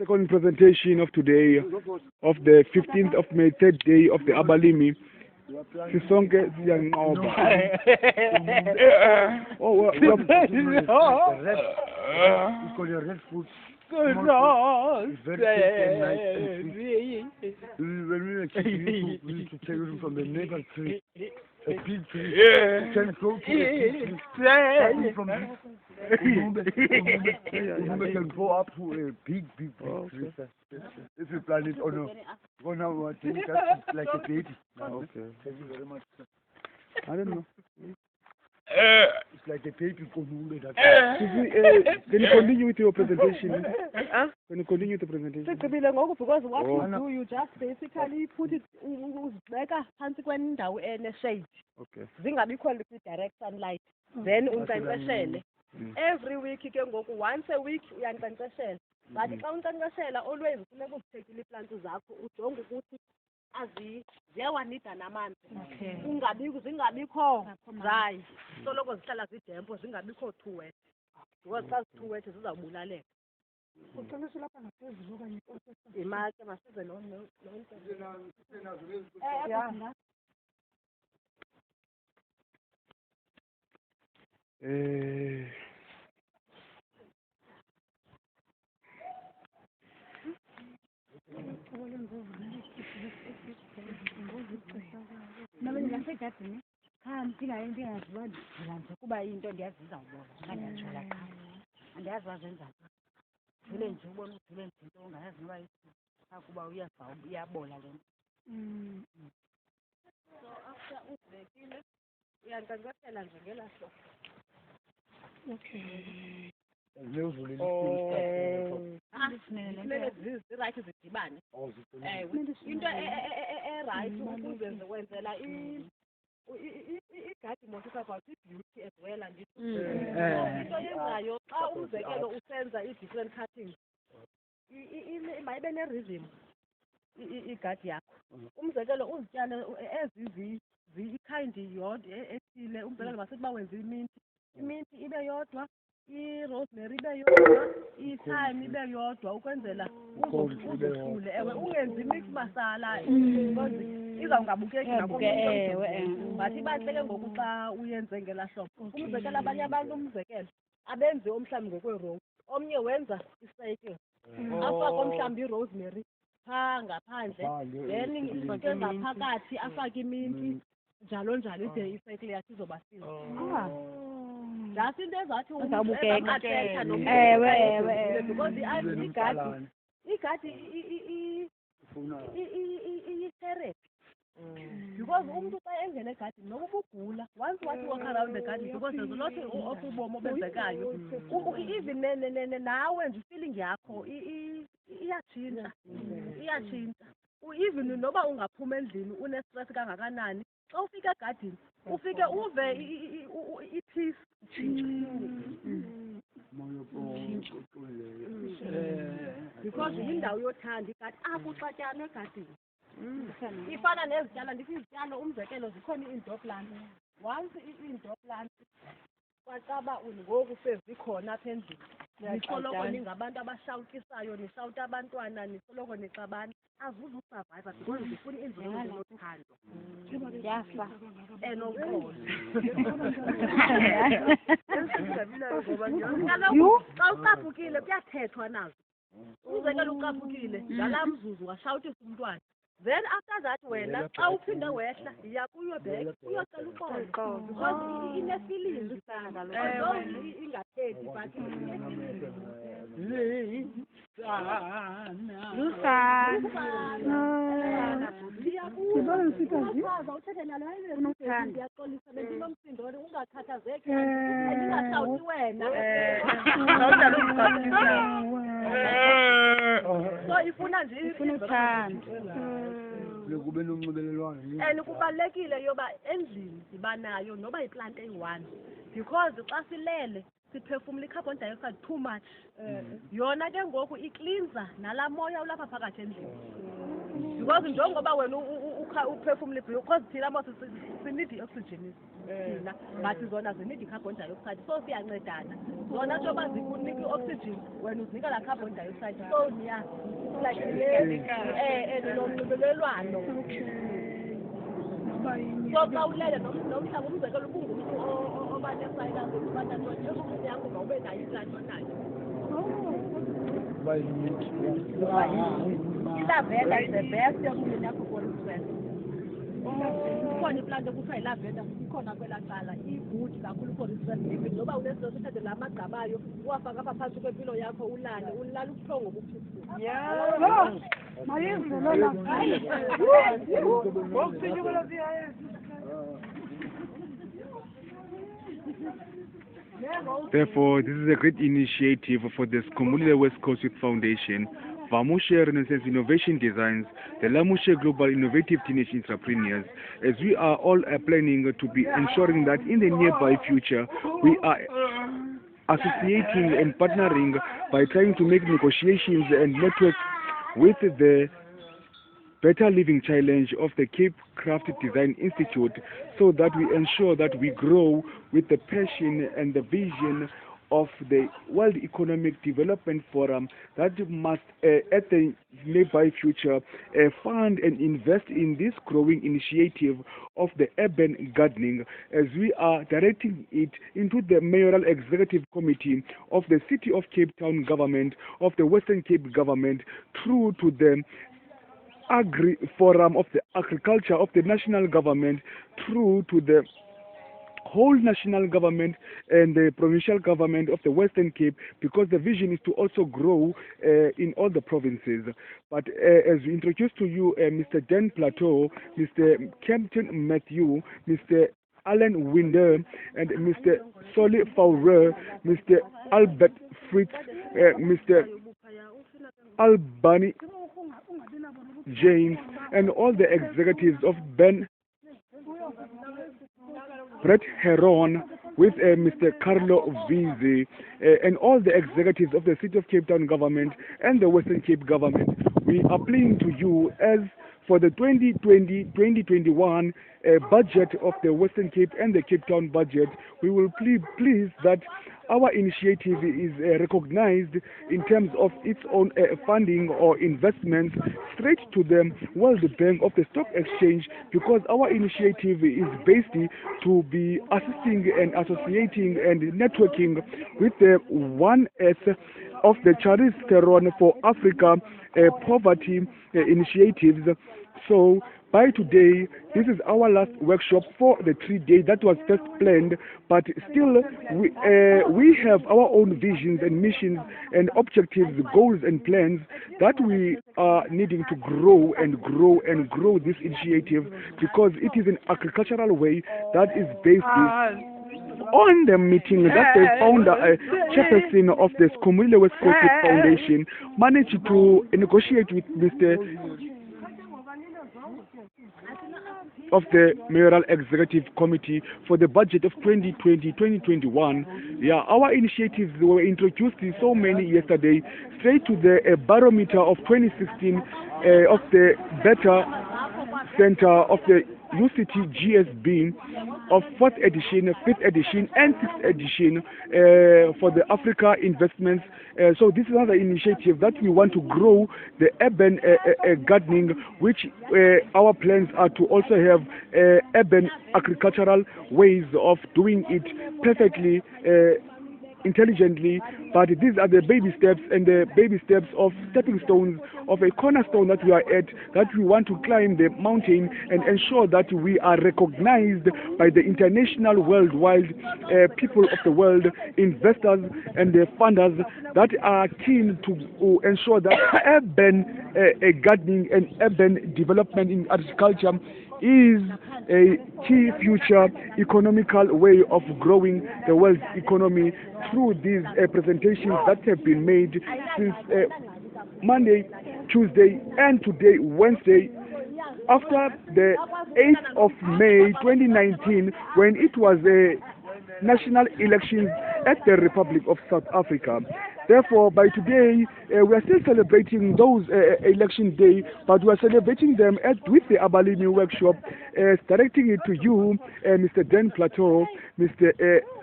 second presentation of today, of the 15th of May, third day of the Abalimi. Sisonke siyanqoba. Oh, it's called a red fruit. It's very thick and nice and sweet. When we were kids, we used to take it from the neighbor tree. A big tree. You can go to a big tree. From Umbe can go up to a big tree. If you plant it on a thing, that's like a baby. Okay. Thank you very much. I don't know. It's like a baby. Can you continue with your presentation? Can you continue with the presentation? Because what you do, you just basically put it like a fancy window in a shade. Okay. Zingabi quality direct sunlight. Then unkcenkceshele. Every week you can go once a week uyankcenkceshela. But xa unkcenkceshela always funeka uzithekile iplants zakho ujonge ukuthi ziyawanida namanzi. Zingabikho dry. Soloko zihlala zidempo zingabikho too wet. Because xa too wet zizawubulaleka. Uqinisa lapha ngaphezulu okanye imake masize lo kuba into ndiyaziza ubona ngandiyajula qha andiyazi wazenza vele nje ubona udule into ongayazi noba akuba uyabola le nto. So after uzibekile uyankcenkceshela nje ngelaa hlobo. Okay. Zirayithi zidibane. Into erayithi ukuze wenzela igadi mos is about i-beauty as well and into yenzayo xa umzekelo usenza i-different cuttings mayibe ne-rhythm igadi yakho. Umzekelo uzityale ikhayindi yodwa ethile. Umzekelo masithi uba wenza iminti ibe yodwa, i-rosemary ibe yodwa, i-thyme ibe yodwa ukwenzela uzohlule. Ewe ungenzi mix masala because izawungabukeki but ibantle ke ngoku xa uyenze ngelaa hlobo. Umzekelo abanye abantu abenzi omhlawumbi ngokwe-row, omnye wenza icycle afake omhlawumbi i-rosemary phaa ngaphandle then ifike ngaphakathi afake iminti njalo njalo ide icycle yakhe izoba siza. That's into ezathi uzawubukeka ewe because igadi iyi-therapy. Because umuntu xa engena egadini noba ubugula once wathi walk around the garden because there's a lot of ubomi obenzekayo even nawe nje ifeeling yakho iyatshintsha. Even noba ungaphuma endlini une-stress kangakanani xa ufika egadini ufike uve i-peace. Because yindawo yothanda igadi apho uxatyanwe egadini. Ifana nezityalo, ndithi izityalo umzekelo zikhona ii-indoor plants. Once ii-indoor plants kwacaba ngoku sezikhona apha endlini nisoloko ningabantu abashawutisayo, nishawuta abantwana, nisoloko nixabana, azuzusurviva because zifuna indlu enothando. Yafa enoxolo. Kaloku xa ucaphukile kuyathethwa nazo. Umzekelo ucaphukile ngalaa mzuzu washawutisa umntwana. Then after that wena xa uphinda wehla yiya kuyo back uyocela uxolo because ine-feelings ingathethi but uthethe nalo ndiyaxolisa bendinomsindo ungakhathazeki andingashawuti wena. So ifuna nje uthando. Kube nonxibelelwano. And kubalulekile yoba endlini sibanayo noba yiplant eyi-one because xa silele siphefumula i-carbon dioxide too much. Yona ke ngoku iklinza nalaa moya ulapha phakathi endlini because njengoba wena uphefumule because thina mos sinidi i-oxygen thina but zona zinidi i-carbon dioxide so siyancedana zona njengoba zikunika i-oxygen wena uzinika la carbon dioxide so niya like nomnxibelelwano so xa ulele nomhlaba umzekelo ubungumntu obanesayinasi ubanantoni ebukhulu yakho ngawube nayo iplani onayo ilavenda is the best yokumini yakho for stress. Ikhona iplant ekuthiwa yilavenda ikhona kwelaa cala igudi kakhulu for stress noba unestress uthathe la magqabayo uwafaka apha phantsi kwempilo yakho ulale ubuthongo obuphezulu. Therefore, this is a great initiative for the Skomulile West Coast Youth Foundation, Vamushe Renaissance Innovation Designs, the Lamushe Global Innovative Teenage Entrepreneurs, as we are all planning to be ensuring that in the nearby future, we are associating and partnering by trying to make negotiations and networks with the Better Living Challenge of the Cape Craft Design Institute so that we ensure that we grow with the passion and the vision of the World Economic Development Forum that must, at the nearby future, fund and invest in this growing initiative of the urban gardening as we are directing it into the Mayoral Executive Committee of the City of Cape Town Government, of the Western Cape Government, through to the Forum of the Agriculture of the National Government, through to the whole national government and the provincial government of the Western Cape, because the vision is to also grow in all the provinces. But as we introduce to you Mr. Dan Plateau, Mr. Captain Matthew, Mr. Alan Winder, and Mr. Solly Fowler, Mr. Albert Fritz, Mr. Albany James, and all the executives of Brett Heron, with Mr. Carlo Vizi, and all the executives of the City of Cape Town Government and the Western Cape Government. We are pleading to you as for the 2020-2021 budget of the Western Cape and the Cape Town budget, we will please that our initiative is recognized in terms of its own funding or investments straight to the World Bank of the Stock Exchange, because our initiative is based to be assisting and associating and networking with the 1S of the Charles Theron for Africa poverty initiatives. So by today, this is our last workshop for the 3 days that was first planned, but still we have our own visions and missions and objectives, goals and plans that we are needing to grow and grow and grow this initiative, because it is an agricultural way that is based on the meeting that the founder, chairperson of the Skomulile West Coast Foundation, managed to negotiate with Mr. of the Mayoral Executive Committee for the budget of 2020-2021. Yeah, our initiatives were introduced so many yesterday, straight to the barometer of 2016 of the Better Center of the UCT GSB of 4th edition, 5th edition, and 6th edition for the Africa investments. So this is another initiative that we want to grow the urban gardening, which our plans are to also have urban agricultural ways of doing it perfectly, intelligently. But these are the baby steps, and the baby steps of stepping stones of a cornerstone that we are at, that we want to climb the mountain and ensure that we are recognized by the international, worldwide people of the world, investors and the funders that are keen to ensure that urban gardening and urban development in agriculture is a key future economical way of growing the world's economy through these presentations that have been made since Monday, Tuesday, and today, Wednesday, after the 8th of May 2019, when it was a national elections at the Republic of South Africa. Therefore, by today, we are still celebrating those election day, but we are celebrating them with the Abalimi workshop, directing it to you, Mr. Dan Plateau, Mr.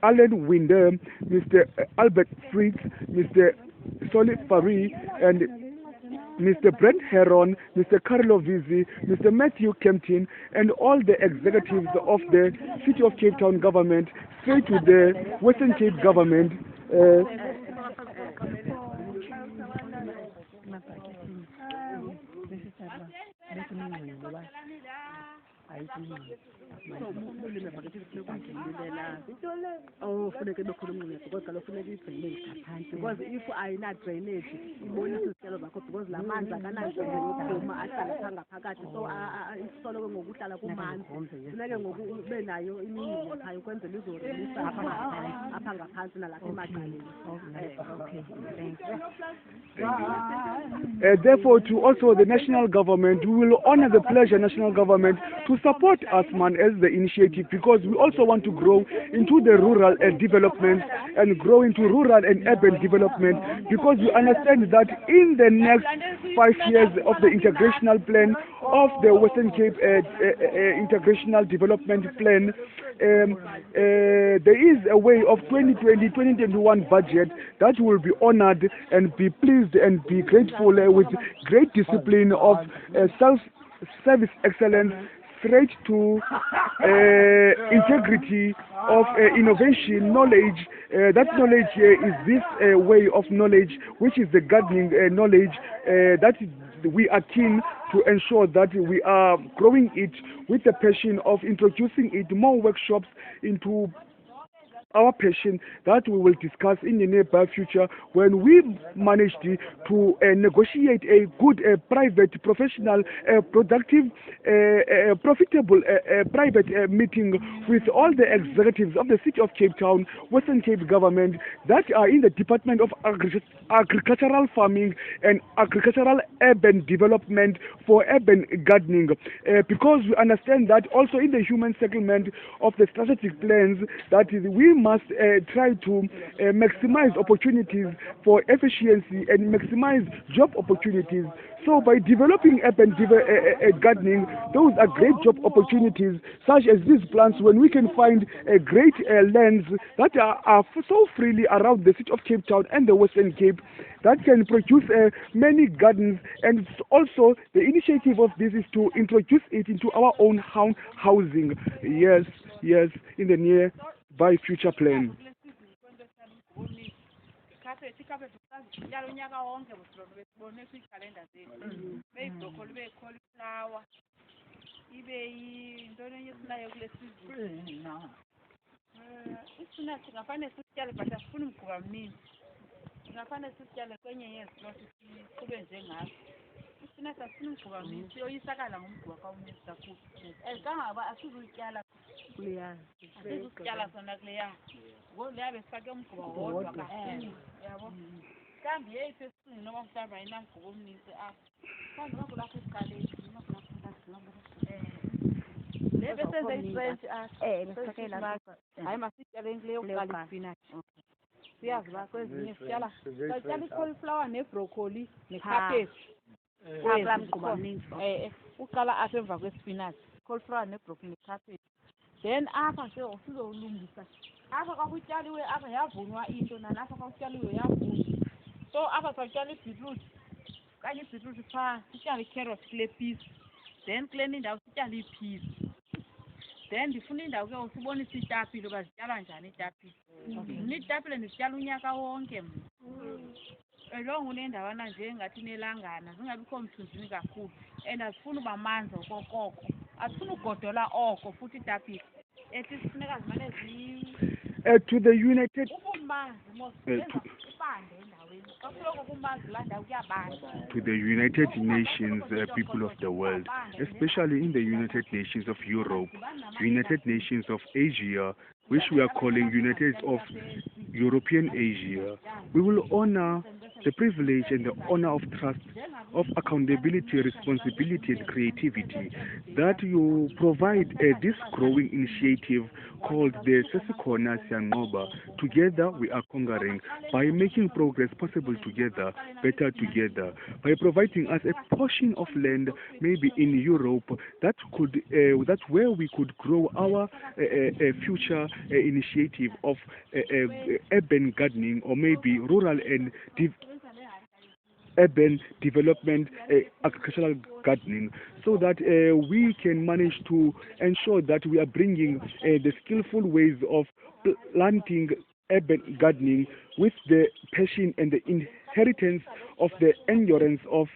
Alan Winder, Mr. Albert Fritz, Mr. Solid Fari, and Mr. Brent Heron, Mr. Carlo Vizzi, Mr. Matthew Kempton, and all the executives of the City of Cape Town government, straight to the Western Cape government. Oh, funeke bekhuluma because kaloku funeka i-drainage ngaphandle because if ayina drainage ibonisa izitshalo zakho because la manzi akanandlela ahlala phaa ngaphakathi so isoloko ngokuhlala kumanzi funeke ngoku ube nayo iminimo phaya ukwenzela izorelisa apha ngaphantsi nalapha emagqaleni. Therefore, to also the national government, we will honor the pleasure national government to support us, man, as the initiative, because we also want to grow into the rural development and grow into rural and urban development, because we understand that in the next 5 years of the integrational plan of the Western Cape integrational development plan, there is a way of 2020-2021 budget that will be honored and be pleased and be grateful with great discipline of self-service excellence, straight to integrity of innovation, knowledge. That knowledge is this way of knowledge, which is the gardening knowledge that we are keen to ensure that we are growing it with the passion of introducing it more workshops into our passion that we will discuss in the nearby future when we managed to negotiate a good private, professional, productive, profitable private meeting with all the executives of the City of Cape Town, Western Cape government that are in the Department of Agricultural Farming and Agricultural Urban Development for urban gardening, because we understand that also in the human settlement of the strategic plans that we must try to maximize opportunities for efficiency and maximize job opportunities. So by developing urban gardening, those are great job opportunities, such as these plants, when we can find great lands that are so freely around the City of Cape Town and the Western Cape that can produce many gardens. And also the initiative of this is to introduce it into our own housing. Yes, in the nearby future plan. Cauliflower nebroccoli nekhaphetshu uqala apha emva kwespinach, cauliflower nebroccoli nekhaphetshu. Then apha ke usizolungisa apha xa kutyaliwe apha yavunwa into nalapha xa kutyaliwe yavunwa. So apha satyala ibhitruthi okanye ibhitruthi phaa sityala icarrot kule piece, then kule indawo sityala iipeas. Then ndifuna indawo ke usibonisa iitapile uba zityalwa njani iitapile. Iitapile ndizityala unyaka wonke mna. Elongo unendawana nje engathi nelangana zingabikho mthunzini kakhulu and azifuni uba manzi okokoko, azifuni ugodola oko futhi iitapile ethi sifuneka zimane to the United to the United Nations, people of the world, especially in the United Nations of Europe, United Nations of Asia, which we are calling United of European Asia, we will honor the privilege and the honor of trust, of accountability, responsibility, and creativity that you provide this growing initiative called the Sesikona Siyanqoba. Together we are conquering by making progress possible together, better together, by providing us a portion of land, maybe in Europe, that could that's where we could grow our future initiative of urban gardening, or maybe rural and urban development, agricultural gardening, so that we can manage to ensure that we are bringing the skillful ways of planting urban gardening with the passion and the inheritance of the endurance of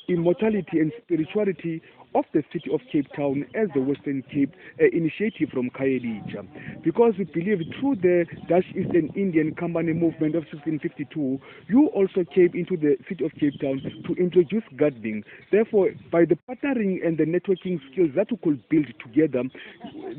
immortality and spirituality of the city of Cape Town as the Western Cape initiative from Khayelitsha. Because we believe through the Dutch East Indian Company movement of 1652, you also came into the city of Cape Town to introduce gardening. Therefore, by the partnering and the networking skills that we could build together,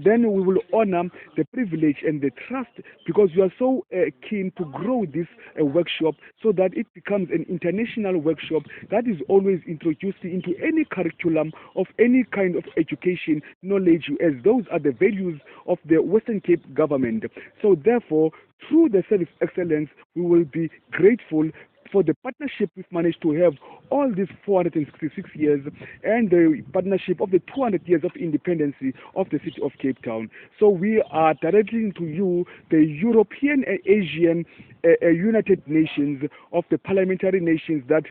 then we will honor the privilege and the trust, because you are so keen to grow this workshop so that it becomes an international workshop that is always introduced into any curriculum of any kind of education, knowledge, as those are the values of the Western Cape government. So therefore, through the service excellence, we will be grateful for the partnership we've managed to have all these 466 years, and the partnership of the 200 years of independence of the city of Cape Town. So we are directing to you the European and Asian United Nations of the parliamentary nations that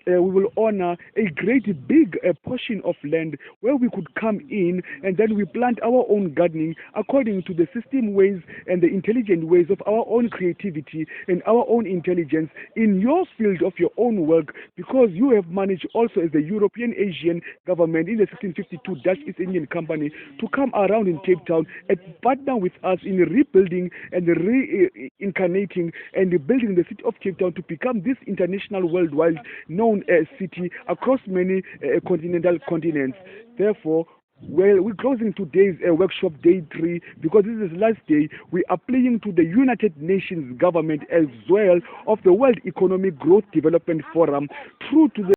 we will honor a great big portion of land where we could come in and then we plant our own gardening according to the system ways and the intelligent ways of our own creativity and our own intelligence in your field of your own work, because you have managed also as the European Asian government in the 1652 Dutch East Indian Company to come around in Cape Town and partner with us in rebuilding and reincarnating and building the city of Cape Town to become this international worldwide known city across many continental continents. Therefore, well, we're closing today's workshop day 3 because this is the last day. We are playing to the United Nations government as well of the World Economic Growth Development Forum through to the